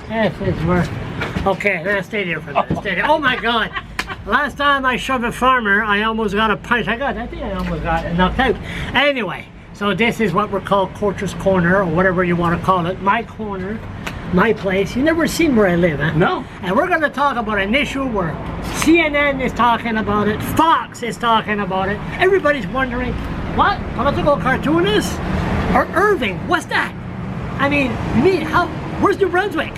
Yes, it's worse. Okay, let's stay there for a minute. Stay there. Oh my God! Last time I shoved a farmer, I almost got a punch. I think I almost got knocked out. Anyway, so this is what we're called Coach's Corner, or whatever you want to call it. My corner, my place. You never seen where I live, huh? No. And we're going to talk about an issue where CNN is talking about it, Fox is talking about it. Everybody's wondering, what? Political cartoonist? Or Irving? What's that? I mean, how? Where's New Brunswick?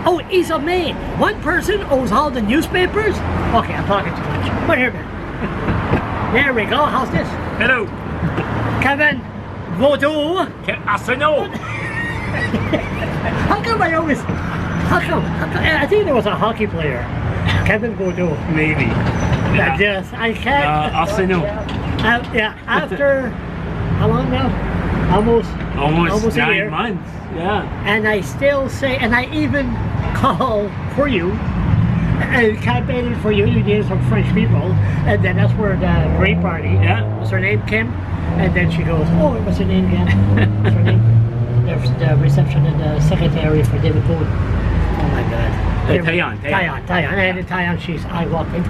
Oh, he's a Maine. One person owns all the newspapers? Okay, I'm talking too much. But here, man. There we go. How's this? Hello. Kevin Vaudou. Arsenal. How come I always... How come? I think there was a hockey player. Kevin Vaudou. Maybe. Yeah. Yes, I can't... Arsenal. Yeah, after... How long now? Almost Almost a 9 year. months. Yeah. And I still say, and I even call for you, and campaigning for you. You did some French people, and then that's where the Green Party. Yeah. What's her name, Kim? And then she goes, oh, what's her name again? What's her name? The reception and the secretary for David Boone. Oh my God. Tayan. And in Tayan, I walked in.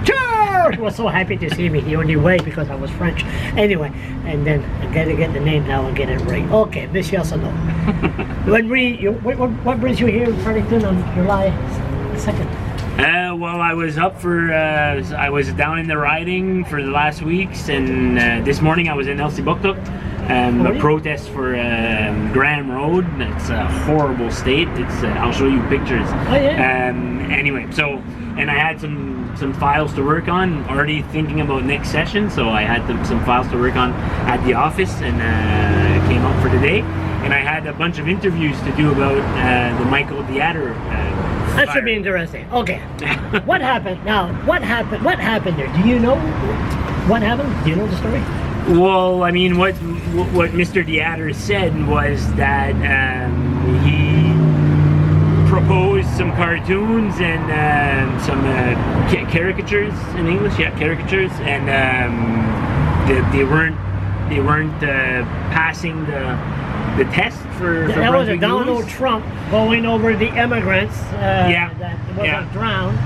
He was so happy to see me. The only way, because I was French. Anyway, and then I gotta get the name now and get it right. Okay, Miss Yes or No. What brings you here in Fredericton on July 2nd? Well, I was up for, I was down in the riding for the last weeks, and this morning I was in Elsipogtog. A protest for Graham Road. It's a horrible state. It's I'll show you pictures. Oh yeah. Anyway, so and I had some files to work on. Already thinking about next session, so I had some files to work on at the office, and came up for today. And I had a bunch of interviews to do about the Michael Theater. That should be interesting. Okay. What happened? Now, what happened? What happened there? Do you know what happened? Do you know the story? Well, I mean, what Mr. Theater said was that he proposed some cartoons and some caricatures in English, yeah, caricatures, and they weren't passing the test for that was a Brunswick Donald News. Trump going over the immigrants that was drowned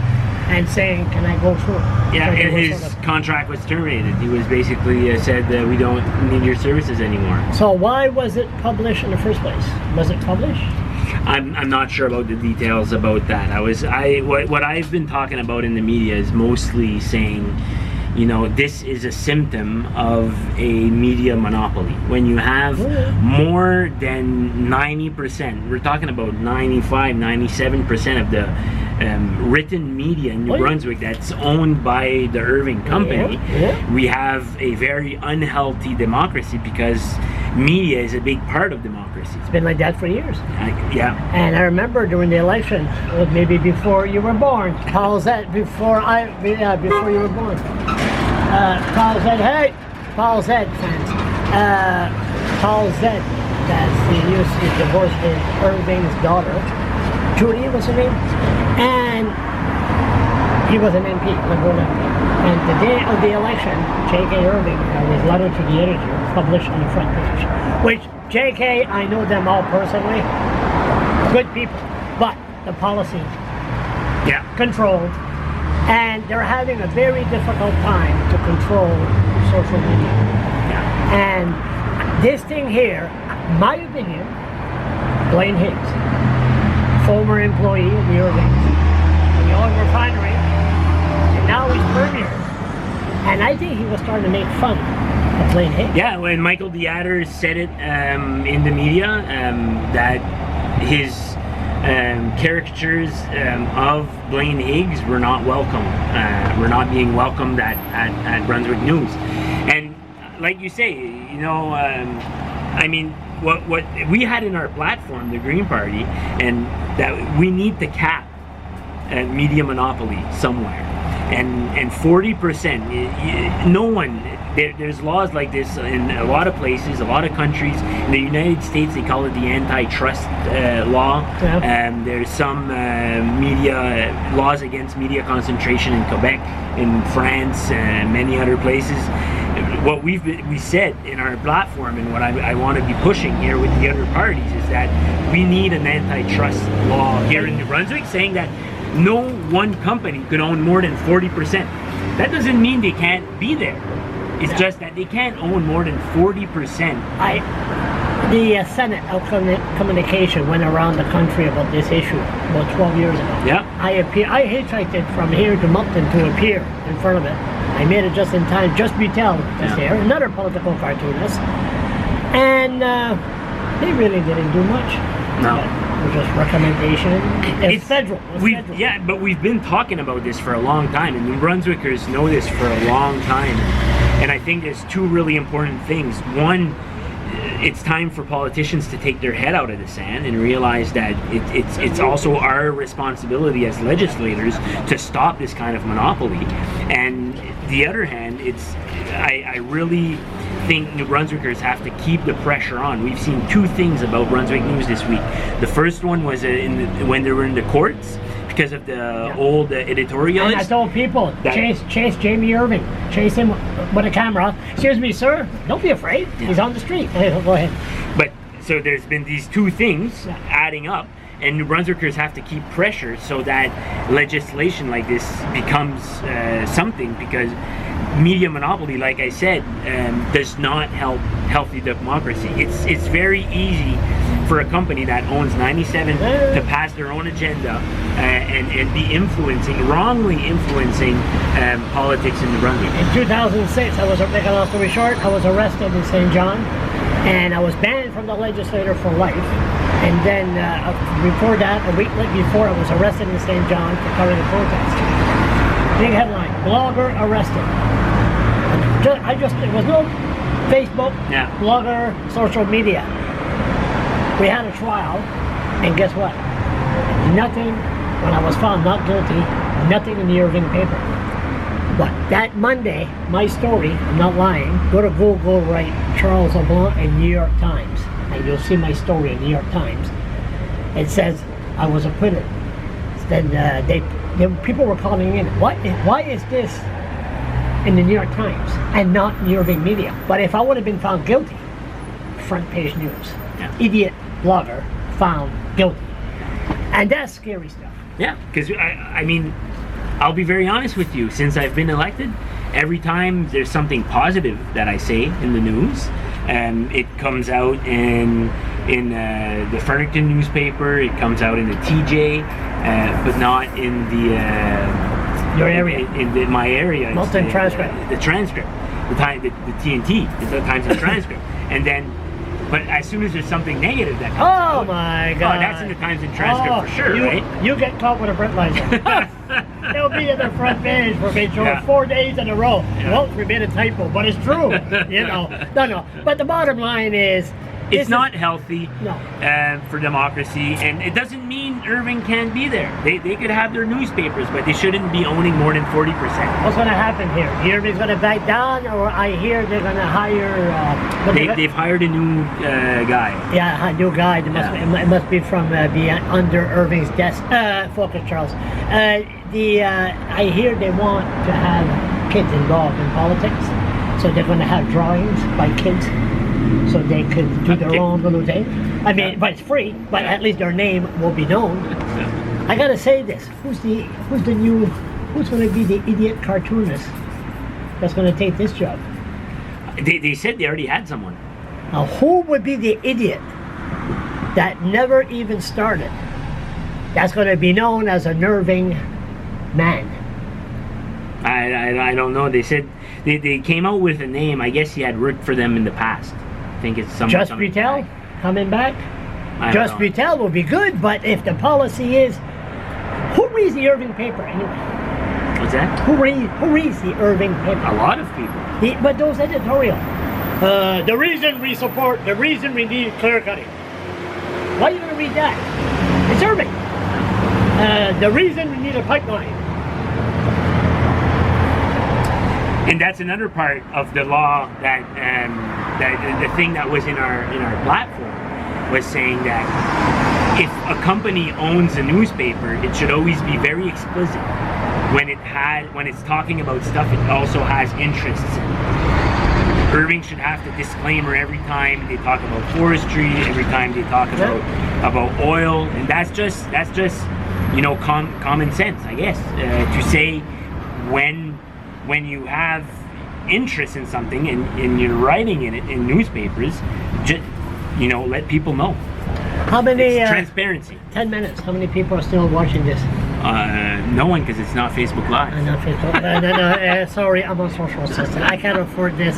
and saying, "Can I go through?" Yeah, so and his contract was terminated. He was basically said that we don't need your services anymore. So why was it published in the first place? Was it published? I'm not sure about the details about that. What I've been talking about in the media is mostly saying, you know, this is a symptom of a media monopoly. When you have more than 90%, we're talking about 95, 97% of the written media in New Brunswick that's owned by the Irving Company, we have a very unhealthy democracy because media is a big part of democracy. It's been like that for years. Yeah. And I remember during the election, maybe before you were born, Paul said, before you were born, Paul said, hey, Paul said, fans, Paul said that he divorced his Irving's daughter, Judy was her name, and he was an MP, Liberal MP. And the day of the election, J.K. Irving, his letter to the editor, published on the front page. Which, J.K., I know them all personally, good people, but the policy controlled, and they're having a very difficult time to control social media. And this thing here, my opinion, Blaine Higgs, former employee of the Irvings, the oil refinery, and now he's premier. And I think he was starting to make fun of Blaine Higgs. Yeah, when Michael Theater said it in the media, that his caricatures of Blaine Higgs were not welcome, were not being welcomed at Brunswick News. And like you say, you know, I mean, what we had in our platform, the Green Party, and that we need to cap media monopoly somewhere. And 40%, no one, there's laws like this in a lot of places, a lot of countries. In the United States, they call it the antitrust law. There's some media laws against media concentration in Quebec, in France, and many other places. what we said in our platform, and what I want to be pushing here with the other parties, is that we need an antitrust law here in New Brunswick saying that no one company could own more than 40%. That doesn't mean they can't be there. It's just that they can't own more than 40%. The Senate communication went around the country about this issue about 12 years ago. Yeah. I hitchhiked it from here to Moncton to appear in front of it. I made it just in time. Just Butel is there, another political cartoonist, and they really didn't do much. No. It was just recommendation. It's federal. Federal. Yeah, but we've been talking about this for a long time, and New Brunswickers know this for a long time. And I think there's two really important things. One, it's time for politicians to take their head out of the sand and realize that it's also our responsibility as legislators to stop this kind of monopoly. And the other hand, I really think New Brunswickers have to keep the pressure on. We've seen two things about Brunswick News this week. The first one was when they were in the courts because of the old editorialists. And I told people, chase Jamie Irving. Chase him with a camera. Excuse me, sir. Don't be afraid. Yeah. He's on the street. Go ahead. But so there's been these two things adding up, and New Brunswickers have to keep pressure so that legislation like this becomes something, because media monopoly, like I said, does not help healthy democracy. It's very easy for a company that owns 97 to pass their own agenda and be wrongly influencing politics in New Brunswick. In 2006, I was, to make a long story short, I was arrested in St. John, and I was banned from the legislature for life. And then before that, a week before, I was arrested in St. John for covering a protest. Big headline: blogger arrested. It was no Facebook, blogger, social media. We had a trial, and guess what? Nothing, when I was found not guilty, nothing in the Irving paper. But that Monday, my story, I'm not lying, go to Google, write Charles LeBlanc and New York Times, and you'll see my story in New York Times. It says I was acquitted. Then people were calling in, why is this in the New York Times and not in the Irving media? But if I would have been found guilty, front page news. Idiot blogger found guilty. And that's scary stuff. Yeah, because I mean, I'll be very honest with you. Since I've been elected, every time there's something positive that I say in the news, it comes out in the Fredericton newspaper, it comes out in the TJ, but not in the your area. In my area. Moncton transcript. The transcript. The TNT. It's the Times and transcript. And then, but as soon as there's something negative that comes out, my God. Oh, that's in the Times and transcript for sure, right? You get caught with a breathalyzer. They'll be in the front page for being sure 4 days in a row. Well, we made a typo, but it's true. No. But the bottom line is, it's not healthy No. For democracy, and it doesn't mean Irving can't be there. They could have their newspapers, but they shouldn't be owning more than 40%. What's going to happen here? Irving's going to back down, or I hear they're going to hire... They've hired a new guy. Yeah, a new guy. It must be from under Irving's desk. Focus, Charles. I hear they want to have kids involved in politics, so they're going to have drawings by kids, so they could do their own little thing. I mean, but it's free, but at least their name will be known. I gotta say this: who's going to be the idiot cartoonist that's going to take this job? They said they already had someone. Now, who would be the idiot that never even started? That's going to be known as a nerving man. I don't know. They said they came out with a name. I guess he had worked for them in the past. I think it's someone. Just Butel coming back. Just Butel will be good, but if the policy is, who reads the Irving paper anyway? What's that? Who reads the Irving paper? A lot of people. But those editorial. The reason we need clear cutting. Why are you going to read that? It's Irving. The reason we need a pipeline. And that's another part of the law that the thing that was in our platform was saying that if a company owns a newspaper, it should always be very explicit when it's talking about stuff it also has interests in. Irving should have the disclaimer every time they talk about forestry, every time they talk about oil, and that's just you know, common sense, I guess, to say when you have interest in something and you're writing in it in newspapers, just, you know, let people know. How many? It's transparency. 10 minutes. How many people are still watching this? No one, because it's not Facebook Live. Not Facebook. No, sorry, I'm on social assistant. I can't afford this.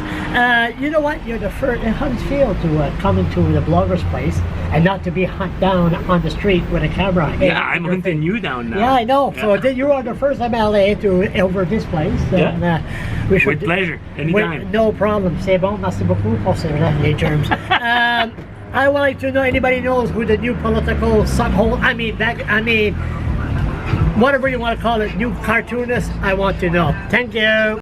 You know what? You're the first. How does it feel to come into the blogger's place and not to be hunted down on the street with a camera? Yeah, I'm hunting you down now. Yeah, I know. Yeah. So you are the first MLA to over this place. Yeah. And, we should, with pleasure, anytime. No problem. C'est bon. Merci beaucoup pour les germs. I would like to know, anybody knows who the new political suckhole, whatever you want to call it, new cartoonist, I want to know. Thank you.